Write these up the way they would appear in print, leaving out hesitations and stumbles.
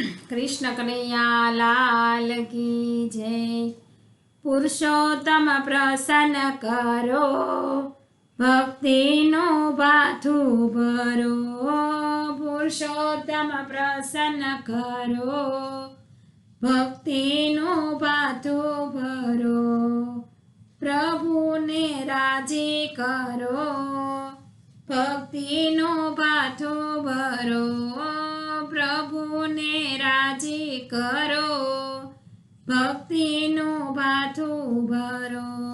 कृष्ण कन्हैया लाल की जय। पुरुषोत्तम प्रसन्न करो, भक्ति नो बाथू भरो। पुरुषोत्तम प्रसन्न करो, भक्ति नो बाथू भरो। प्रभु ने राजी करो, भक्ति नो बाथू भरो। प्रभु ने राजी करो, भक्ति नो बाथू भरो।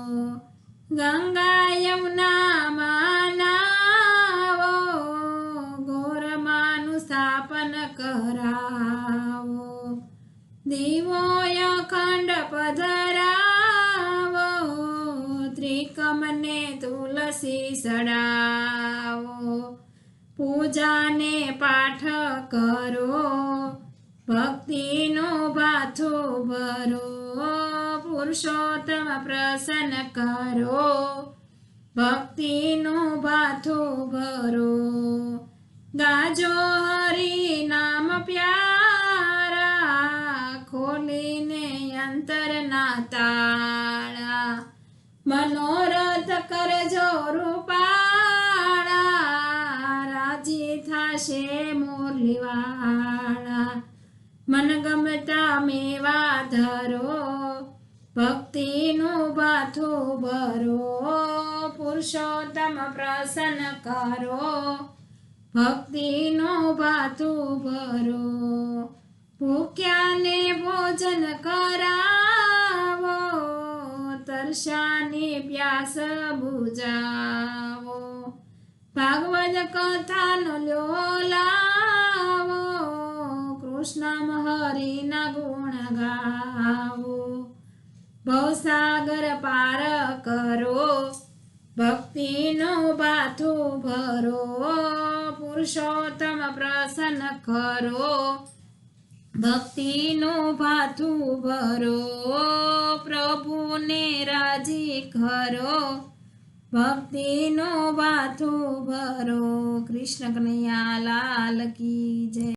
गंगा यमुना मानावो, गौरमानु स्थापन करावो। દીવો અખંડ પધરાવો, ત્રિકમને તુલસી સડાવો। પૂજાને પાઠ કરો, ભક્તિનો ભાથો ભરો। પુરુષોત્તમ પ્રસન્ન કરો, ભક્તિનો ભાથો ભરો। ગાજો હરિ નામ પ્યારા, ખોલીને અંતરના તાળા। મનોરથ કરજો રૂપાળા, રાજી થાશે મુરલીવાળા। મનગમતા મેવા ધરો, ભક્તિનો ભાથો ભરો। પુરુષોત્તમ પ્રસન્ન કરો, ભક્તિનો ભાથો ભરો। ભૂખ્યાને ભોજન કરાવો, તરસ્યાની પ્યાસ બુજાવો। ભાગવત કથાનો લ્યો લાવો, કૃષ્ણ હરિના ગુણ ગાવો। ભવસાગર પાર કરો, ભક્તિનો ભાથો ભરો। પુરુષોત્તમ પ્રસન્ન કરો, ભક્તિનો ભાથો ભરો। પ્રભુને રાજી કરો, ભક્તિનો ભાથો ભરો। કૃષ્ણ કનૈયા લાલ કી જય।